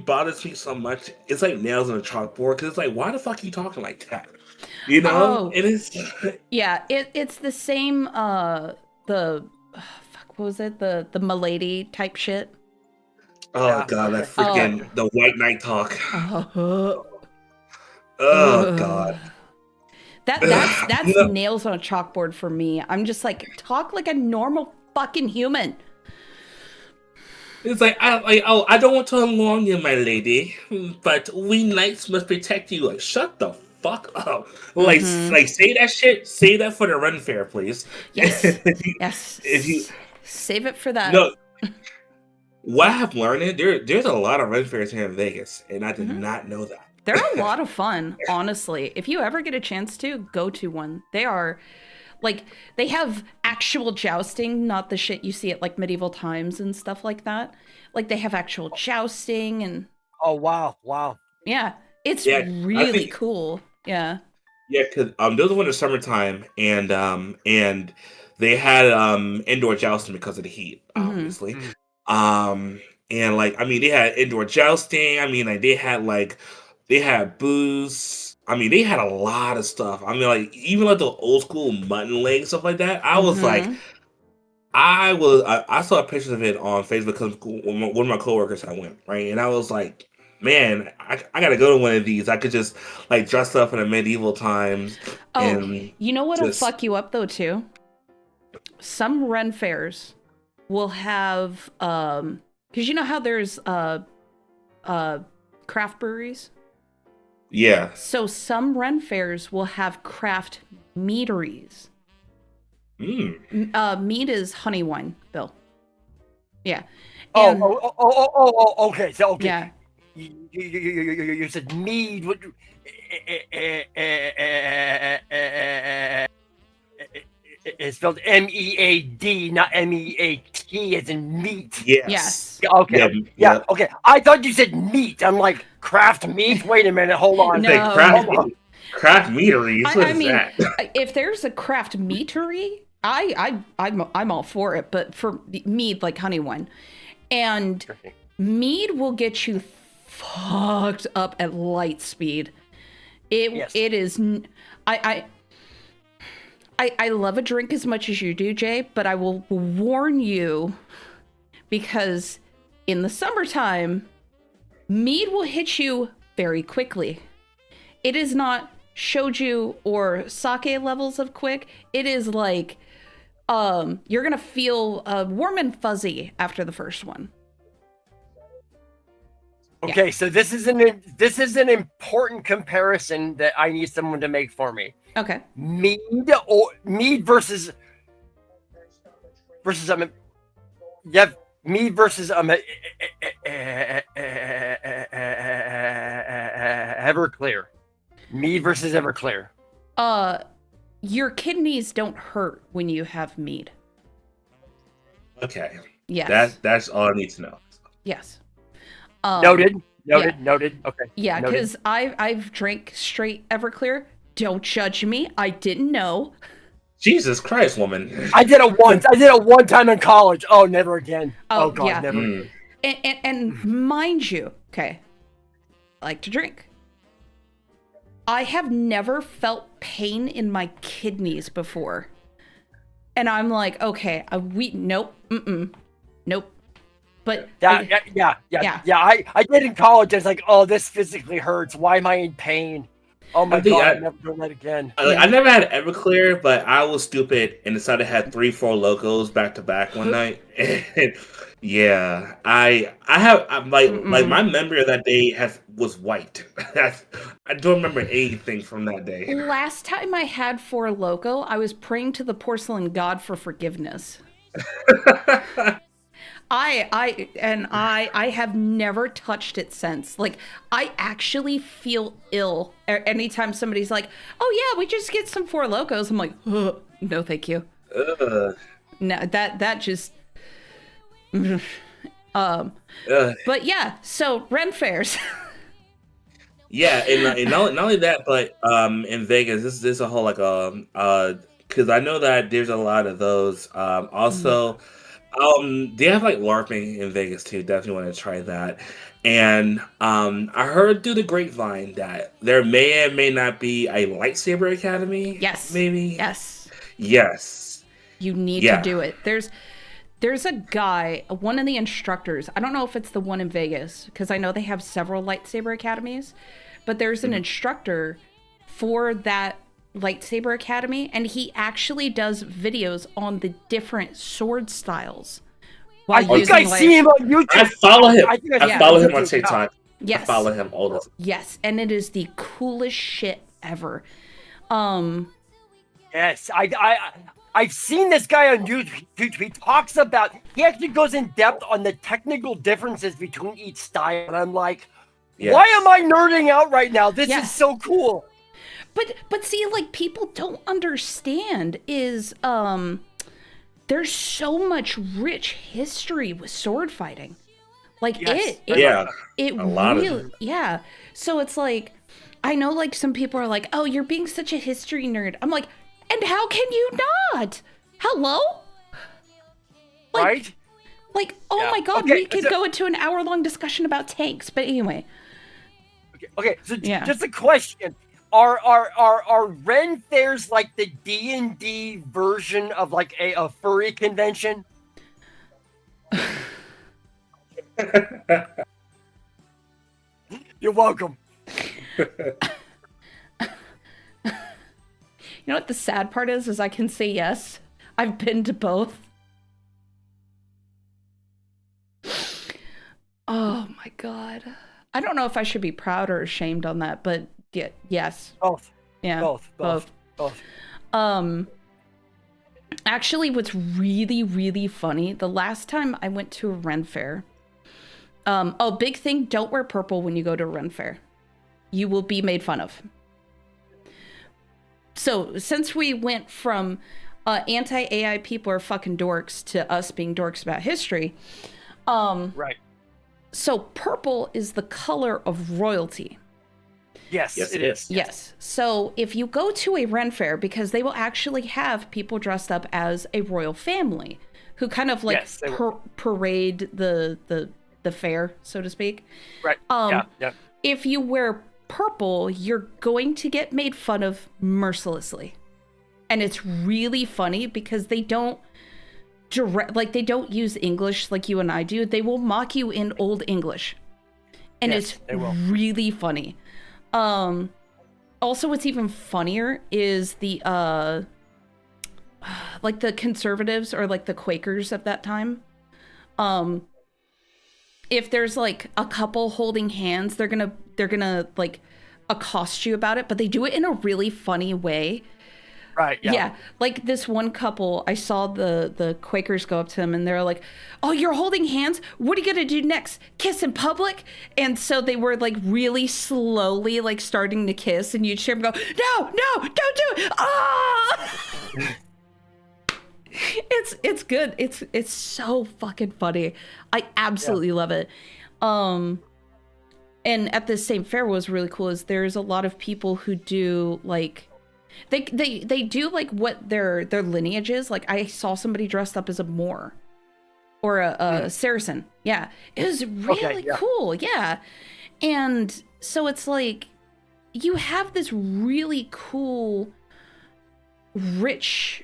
bothers me so much. It's like nails on a chalkboard because it's like, why the fuck are you talking like that? You know, oh, it is. Yeah, it's the same. What was it? The milady type shit. Oh god, that freaking the white knight talk. Oh god. That's nails on a chalkboard for me. I'm just like, talk like a normal fucking human. It's like, I don't want to alarm you, my lady, but we knights must protect you. Like, shut the fuck up. Like, say that shit. Say that for the run fair, please. Yes. Yes. If you save it for that. No. What I've learned, there's a lot of run fairs here in Vegas, and I did not know that. They're a lot of fun, honestly. If you ever get a chance to, go to one. They are... Like, they have actual jousting, not the shit you see at, like, medieval times and stuff like that. Like, they have actual jousting and... Oh, wow. Yeah. It's really cool. Yeah. Yeah, because there was one in the summertime, and they had indoor jousting because of the heat, obviously. And, like, I mean, they had indoor jousting. I mean, like, they had booze. I mean, they had a lot of stuff. I mean, like, even like the old school mutton leg stuff like that. I was like, I saw pictures of it on Facebook because one of my coworkers had went, right? And I was like, man, I gotta go to one of these. I could just like dress up in the medieval times and You know what'll just fuck you up though too? Some Ren fairs will have because you know how there's craft breweries? yeah. So some Ren fairs will have craft meaderies. Mead is honey wine, Bill. Yeah. And, Okay. So okay. yeah. You said mead. It's spelled MEAD, not MEAT, as in meat. Yes. Yes. Okay. Yeah. Okay. I thought you said meat. I'm like craft meat. Wait a minute. Hold on. No. Craft meaderies. What I is mean, that? if there's a craft meatery, I'm all for it. But for mead, like honey wine, and mead will get you fucked up at light speed. It is. I love a drink as much as you do, Jay, but I will warn you because in the summertime, mead will hit you very quickly. It is not shoju or sake levels of quick. It is like you're gonna feel warm and fuzzy after the first one. Okay, yeah. So this is an important comparison that I need someone to make for me. Okay. Mead versus mead versus Everclear. Mead versus Everclear. Your kidneys don't hurt when you have mead. Okay. Yes. That's all I need to know. Yes. Noted. Okay. Yeah, because I've drank straight Everclear. Don't judge me. I didn't know. Jesus Christ, woman. I did it once. I did it one time in college. Oh, never again. Oh God, yeah. never again. And mind you, okay, I like to drink. I have never felt pain in my kidneys before. And I'm like, okay, nope. But yeah. I did in college. It's like, oh, this physically hurts. Why am I in pain? Oh my God, I'm never doing that again. I never had Everclear, but I was stupid and decided to have 3-4 locos back to back one night. And yeah, I have like my memory of that day was white. I don't remember anything from that day. Last time I had 4 Loco, I was praying to the porcelain god for forgiveness. I have never touched it since. Like, I actually feel ill anytime somebody's like, "Oh yeah, we just get some 4 Locos." I'm like, "Ugh, no, thank you." No, that just. But yeah, so Ren fairs. Yeah, and not only that, but in Vegas, this is a whole like because I know that there's a lot of those. Also. They have like LARPing in Vegas too. Definitely want to try that. And I heard through the grapevine that there may and may not be a lightsaber academy. Yes. Maybe. Yes. You need to do it. There's a guy, one of the instructors. I don't know if it's the one in Vegas because I know they have several lightsaber academies, but there's an instructor for that lightsaber academy, and he actually does videos on the different sword styles. I think I see him on YouTube. I follow him. I follow him on TikTok. Yes. I follow him all the time. Yes, and it is the coolest shit ever. Yes, I've seen this guy on YouTube. He talks about, he actually goes in depth on the technical differences between each style, and I'm like, why am I nerding out right now? This is so cool. But see, like, people don't understand is there's so much rich history with sword fighting. Like it a lot really, of it. yeah. So it's like, I know like some people are like, "Oh, you're being such a history nerd." I'm like, and how can you not? Hello? Like, right? Like, oh my God, we could go into an hour-long discussion about tanks. But anyway. Okay. So just a question. Are Ren fairs like the D&D version of like a furry convention? welcome. You know what the sad part is I can say yes. I've been to both. Oh my god. I don't know if I should be proud or ashamed on that, but yeah, yes. Both. Yeah. Both. Actually, what's really, really funny, the last time I went to a Ren fair, big thing, don't wear purple when you go to a Ren fair. You will be made fun of. So, since we went from anti-AI people are fucking dorks to us being dorks about history, right. So, purple is the color of royalty. Yes, it is. Yes. So, if you go to a Ren fair, because they will actually have people dressed up as a royal family who kind of like parade the fair, so to speak. Right. Yeah. If you wear purple, you're going to get made fun of mercilessly. And it's really funny because they don't they don't use English like you and I do. They will mock you in Old English. And it's really funny. Also, what's even funnier is the like the conservatives or like the Quakers of that time. If there's like a couple holding hands, they're gonna like accost you about it, but they do it in a really funny way. Right. Yeah. Like this one couple, I saw the Quakers go up to him and they're like, "Oh, you're holding hands? What are you gonna do next? Kiss in public?" And so they were like really slowly like starting to kiss, and you'd hear them go, "No, don't do it!" Ah! It's good. It's so fucking funny. I absolutely love it. And at this same fair, what was really cool is there's a lot of people who do like they do like what their lineage is. Like I saw somebody dressed up as a Moor or a Saracen. Yeah, it was really cool. Yeah, and so it's like you have this really cool, rich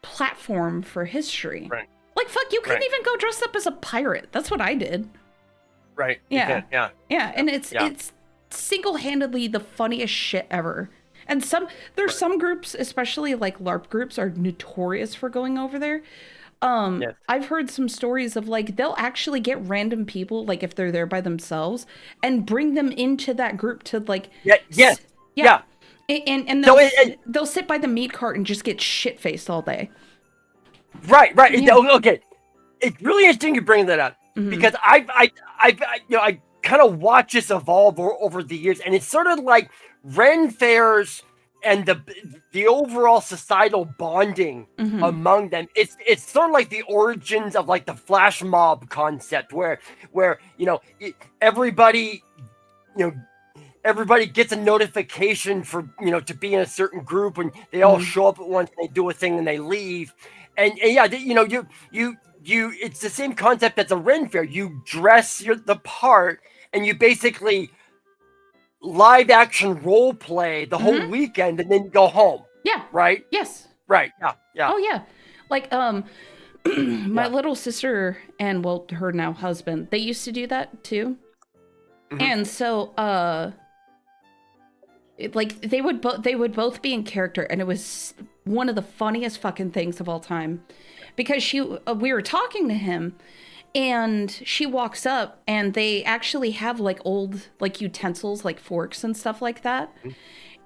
platform for history. Right. Like fuck, you couldn't even go dressed up as a pirate. That's what I did. Right. Yeah. Yeah. And it's single-handedly the funniest shit ever. And there's some groups, especially like LARP groups, are notorious for going over there. I've heard some stories of like they'll actually get random people, like if they're there by themselves, and bring them into that group to like Yeah. And they'll sit by the meat cart and just get shit faced all day. Right. Yeah. Okay. It's really interesting you bring that up because I kind of watch this evolve over the years, and it's sort of like Ren fairs and the overall societal bonding among them. It's sort of like the origins of like the flash mob concept, where everybody gets a notification for to be in a certain group, and they all show up at once, and they do a thing, and they leave, and you it's the same concept as a Ren fair. You dress the part, and you basically live action role play the whole weekend, and then you go home. Yeah. Right. Yes. Right. Yeah. Oh yeah. Like my little sister and her now husband, they used to do that too. And so like they would both be in character, and it was one of the funniest fucking things of all time, because we were talking to him, and she walks up, and they actually have like old like utensils, like forks and stuff like that.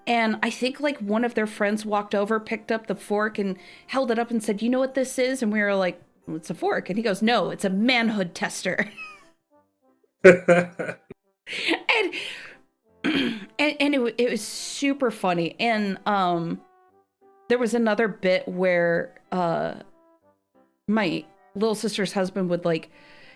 And I think like one of their friends walked over, picked up the fork, and held it up and said, "You know what this is?" And we were like, "Well, it's a fork." And he goes, "No, it's a manhood tester." And it was super funny. And there was another bit where my little sister's husband would like,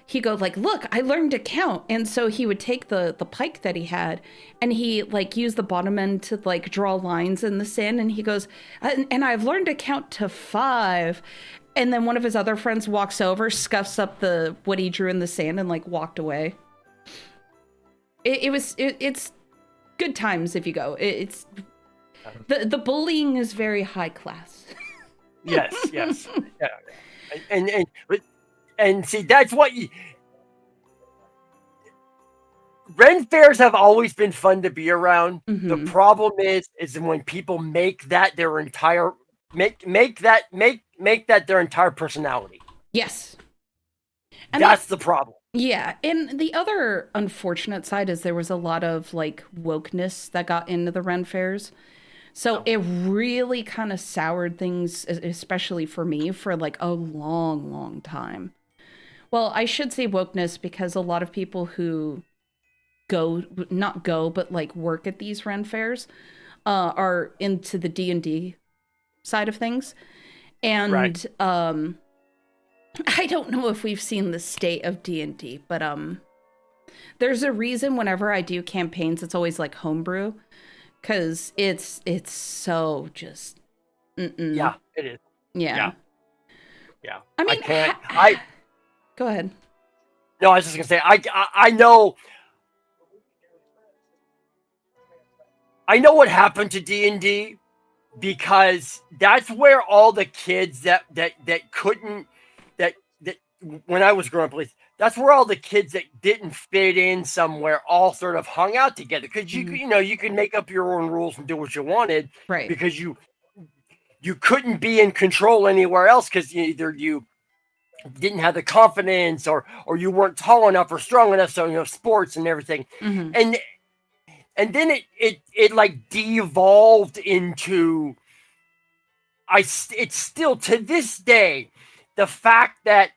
he'd go like, "Look, I learned to count." And so he would take the pike that he had, and he like used the bottom end to like draw lines in the sand, and he goes, and I've learned to count to 5. And then one of his other friends walks over, scuffs up what he drew in the sand, and like walked away. It's good times if you go. It's the bullying is very high class. Yes. Yeah. And see, that's what Ren fairs have always been fun to be around. The Mhm. problem is when people make that their entire make that their entire personality. Yes. And That's the problem. yeah, and the other unfortunate side is there was a lot of like wokeness that got into the Ren fairs. So it really kind of soured things, especially for me, for like a long, long time. Well, I should say wokeness because a lot of people who not go, but like work at these Ren fairs, are into the D&D side of things. Right. And I don't know if we've seen the state of D&D, but there's a reason whenever I do campaigns, it's always like homebrew, because it's so just Yeah, it is. yeah. Yeah. I mean, can't. Go ahead. No, I was just gonna say I know. I know what happened to D&D because that's where all the kids that couldn't that when I was growing up, at least, that's where all the kids that didn't fit in somewhere all sort of hung out together because you could make up your own rules and do what you wanted, Right. because you couldn't be in control anywhere else because either you didn't have the confidence or you weren't tall enough or strong enough, so sports and everything. Mm-hmm. And then it like devolved into it's still to this day the fact that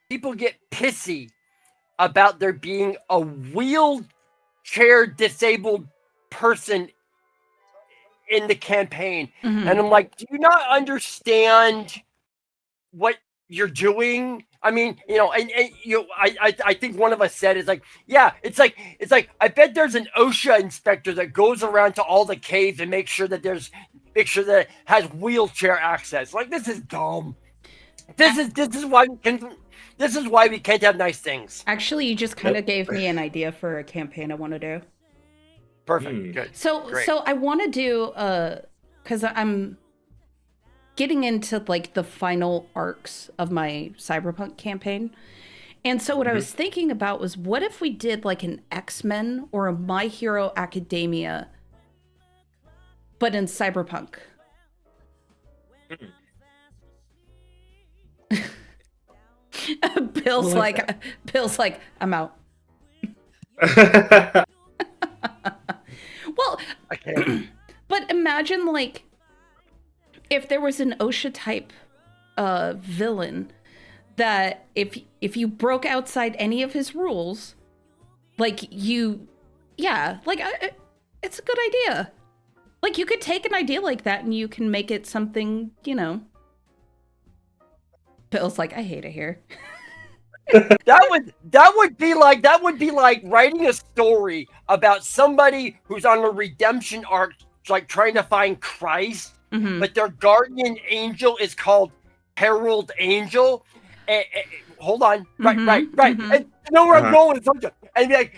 people get pissy about there being a wheelchair disabled person in the campaign. Mm-hmm. And I'm like, do you not understand what you're doing? I mean, I think one of us said it's like, yeah, it's like I bet there's an OSHA inspector that goes around to all the caves and make sure that it has wheelchair access. Like, this is dumb. This is why we can't have nice things. Actually, you just kind of gave me an idea for a campaign I want to do. Perfect. Good. So Great. so I want to do because I'm getting into like the final arcs of my cyberpunk campaign. And so what I was thinking about was, what if we did like an X-Men or a My Hero Academia, but in cyberpunk? Bill's like, I'm out. Well, I can't. but imagine like if there was an OSHA type villain that if you broke outside any of his rules, like it's a good idea. Like, you could take an idea like that and you can make it something, Bill's like, I hate it here. That would be like writing a story about somebody who's on a redemption arc, like trying to find Christ, but their guardian angel is called Herald Angel. Hold on, right. And you know where I'm going with something. And then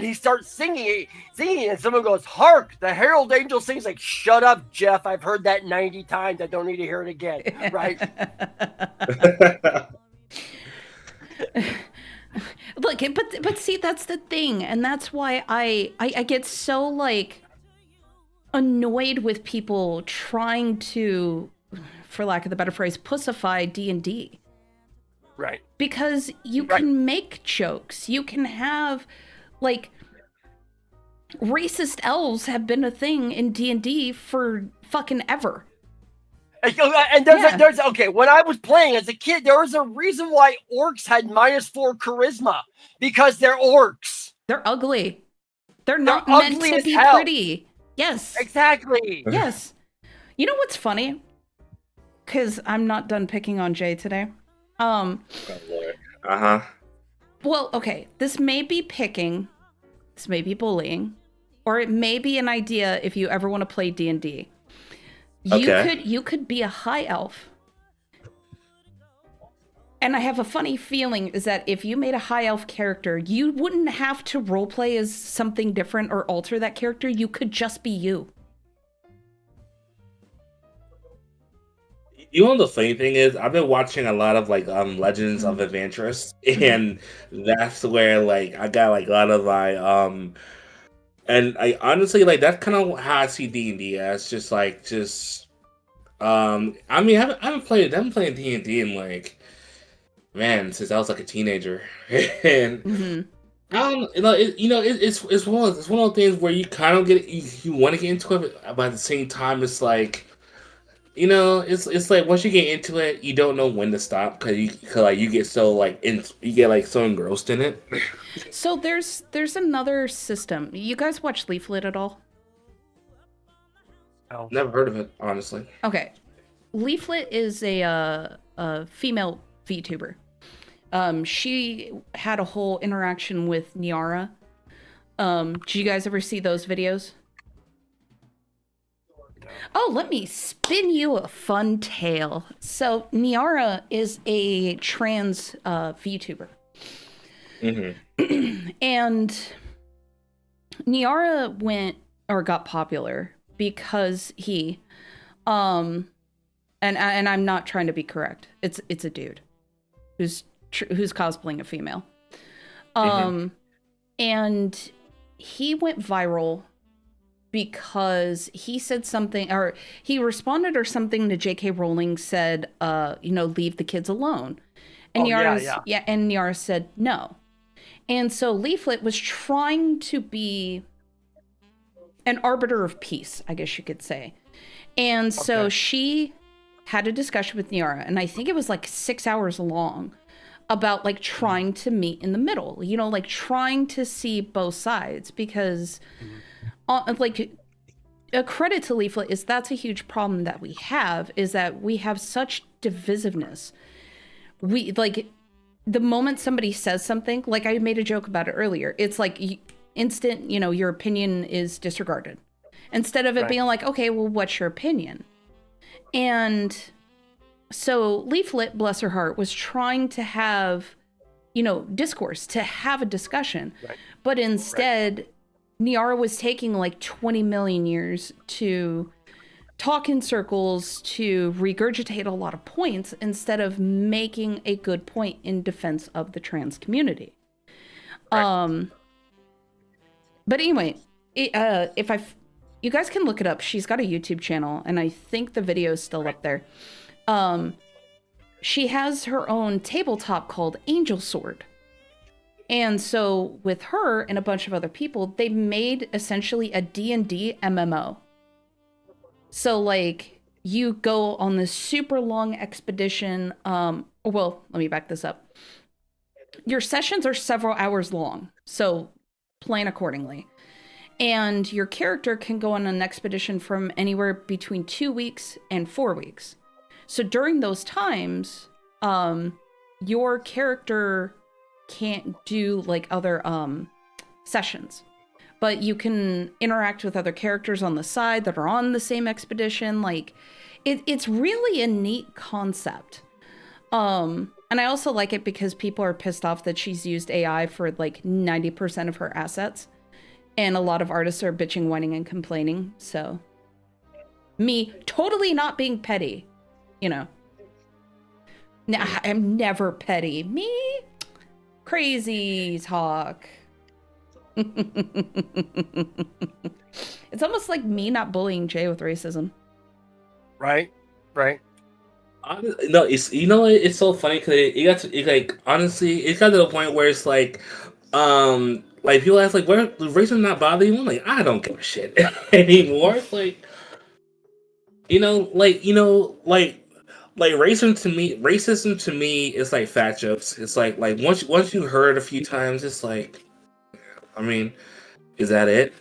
he starts singing, and someone goes, "Hark!" The Herald Angel sings. Like, shut up, Jeff. I've heard that 90 times. I don't need to hear it again. Right? Look, but see, that's the thing, and that's why I get so like annoyed with people trying to, for lack of the better phrase, pussify D&D. Right. Because you can make jokes. You can have, like, racist elves have been a thing in D&D for fucking ever. And there's okay, when I was playing as a kid, there was a reason why orcs had -4 charisma, because they're orcs. They're ugly. They're not meant to be pretty. Yes. Exactly. Yes. You know what's funny? Because I'm not done picking on Jay today. Oh, Lord. Well, okay. This may be picking. This may be bullying. Or it may be an idea if you ever want to play D&D. You could be a high elf. And I have a funny feeling is that if you made a high elf character, you wouldn't have to roleplay as something different or alter that character. You could just be you. You know the funny thing is, I've been watching a lot of like Legends of Mhm. Adventurous, and that's where like I got like a lot of my and I honestly like that's kind of how I see D&D as just I mean I haven't played D&D in like man since I was like a teenager, and Hmm. I don't you know it's one of those things where you kind of you want to get into it, but at the same time it's like. It's like once you get into it, you don't know when to stop cause like you get so like you get like so engrossed in it. So there's another system. You guys watch Leaflet at all? Oh, Never heard of it, honestly. Okay. Leaflet is a female VTuber. She had a whole interaction with Niara. Did you guys ever see those videos? Oh, let me spin you a fun tale. So Niara is a trans VTuber, Mm-hmm. and Niara went or got popular because he, um, and I'm not trying to be correct. It's a dude who's cosplaying a female. Mm-hmm. And he went viral because he said something, or he responded or something to J.K. Rowling said, leave the kids alone. And oh yeah. And Niara said no. And so Leaflet was trying to be an arbiter of peace, I guess you could say. And so Okay. she had a discussion with Niara, and I think it was like 6 hours long, about like trying to meet in the middle, like trying to see both sides, because Mhm. like a credit to Leaflet is that's a huge problem that we have, is that we have such divisiveness. We like the moment somebody says something, like I made a joke about it earlier, it's like instant, your opinion is disregarded. Instead of it Right. being like, okay, well, what's your opinion? And so Leaflet, bless her heart, was trying to have, discourse, to have a discussion. Right. But Right. instead, Niara was taking like 20 million years to talk in circles, to regurgitate a lot of points instead of making a good point in defense of the trans community. Right. But anyway, you guys can look it up. She's got a YouTube channel, and I think the video is still up there. She has her own tabletop called Angel Sword. And so with her and a bunch of other people, they made essentially a D&D MMO. So like you go on this super long expedition. Well, let me back this up. Your sessions are several hours long, so plan accordingly. And your character can go on an expedition from anywhere between 2 weeks and 4 weeks. So during those times, your character can't do like other sessions, but you can interact with other characters on the side that are on the same expedition. Like it's really a neat concept. And I also like it because people are pissed off that she's used AI for like 90% of her assets, and a lot of artists are bitching, whining, and complaining. So me totally not being petty, Nah, I'm never petty. Me? Crazy talk. It's almost like me not bullying Jay with racism. Right. Right. No, it's so funny because like honestly it got to the point where it's like people ask like where does racism not bother you? I'm like I don't give a shit anymore. It's like like racism to me is like fat jokes. It's like once you heard it a few times, it's like I mean, is that it?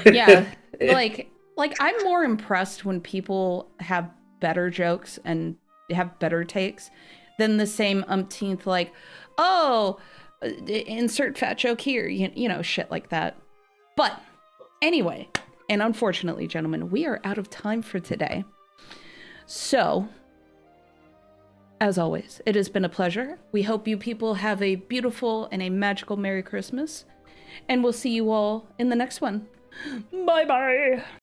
Yeah, like I'm more impressed when people have better jokes and have better takes than the same umpteenth like, oh, insert fat joke here, shit like that. But anyway, and unfortunately, gentlemen, we are out of time for today. So, as always, it has been a pleasure. We hope you people have a beautiful and a magical Merry Christmas. And we'll see you all in the next one. Bye-bye.